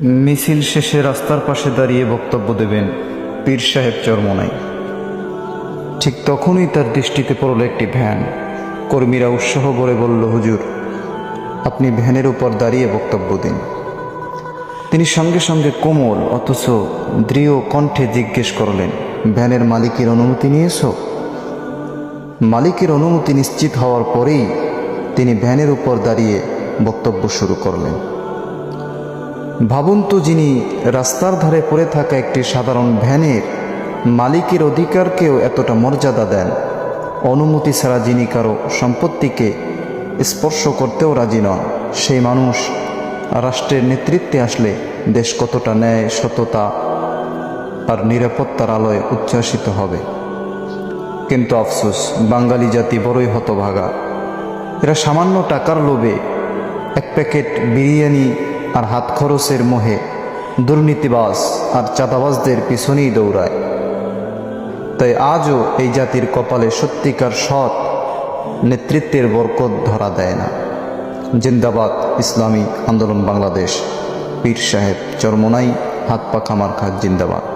মিছিল শেষে রাস্তার পাশে দাঁড়িয়ে বক্তব্য দেবেন পীর সাহেব চরমোনাই। ঠিক তখনই তার দৃষ্টিতে পড়ল একটি ভ্যান। কর্মীরা উৎসাহ ভরে বলল, হুজুর, আপনি ভ্যানের উপর দাঁড়িয়ে বক্তব্য দিন। তিনি সঙ্গে সঙ্গে কোমল অথচ দৃঢ় কণ্ঠে জিজ্ঞেস করলেন, ভ্যানের মালিকের অনুমতি নিয়েছো? মালিকের অনুমতি নিশ্চিত হওয়ার পরেই তিনি ভ্যানের উপর দাঁড়িয়ে বক্তব্য শুরু করলেন। ভাবুন তো, যিনি রাস্তার ধারে পড়ে থাকা একটি সাধারণ ভ্যানের মালিকের অধিকারকেও এতটা মর্যাদা দেন, অনুমতি ছাড়া যিনি কারো সম্পত্তিকে স্পর্শ করতেও রাজি নন, সেই মানুষ রাষ্ট্রের নেতৃত্বে আসলে দেশ কতটা ন্যায়, সততা আর নিরাপত্তার আলোয় উচ্ছ্বাসিত হবে। কিন্তু আফসোস, বাঙালি জাতি বড়ই হতভাগা। এরা সামান্য টাকার লোভে, এক প্যাকেট বিরিয়ানি আর হাত খরচের মোহে দুর্নীতিবাজ আর চাঁদাবাজদের পিছনেই দৌড়ায়। তাই আজও এই জাতির কপালে সত্যিকার সৎ নেতৃত্বের বরকত ধরা দেয় না। জিন্দাবাদ ইসলামী আন্দোলন বাংলাদেশ। পীর সাহেব চরমোনাই, হাত পাখা মার্কা জিন্দাবাদ।